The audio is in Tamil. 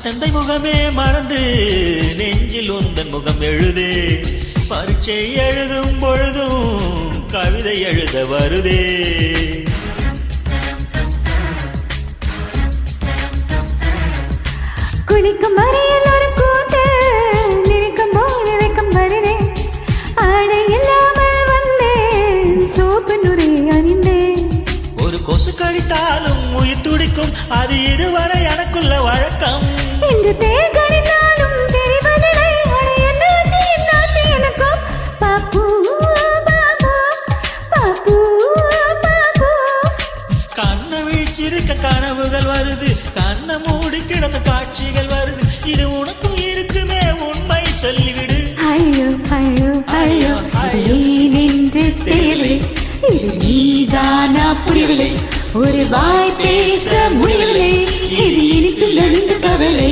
தந்தை முகமே மறந்து நெஞ்சில் உந்தன் முகம் எழுதே. பரீட்சை எழுதும் பொழுதும் கவிதை எழுத வருதே. குளிக்கும் வரையில் ஒரு கூட்டு நினைக்கும் போது வெக்கம் வருதே. ஆடை இல்லாமல் வந்தேன் சோப்பு நுரை அணிந்தேன். ஒரு கொசு கடித்தாலும் உயிர் துடிக்கும், அது இதுவரை எனக்குள்ள வழக்கம். என்று தேர் கடித்தாலும் தெரிவதில்லை, என்னாச்சு என்னாச்சு எனக்கும். பாப்பு பாப்பு பாப்பு பாப்பு. கண்ணை விழிச்சிருக்க கனவுகள் வருது, கண்ணை மூடி கிடந்த காட்சிகள் வருது. இது உனக்கும் இருக்குமே, உண்மை சொல்லிவிடு. ஐயோ ஐயோ ஐயோ என்று தெரியவில்லை, இது நீதானா புரியவில்லை, ஒரு வாய் பேச முடியவில்லை, இது இனிப்பில் எழுந்த கவலை.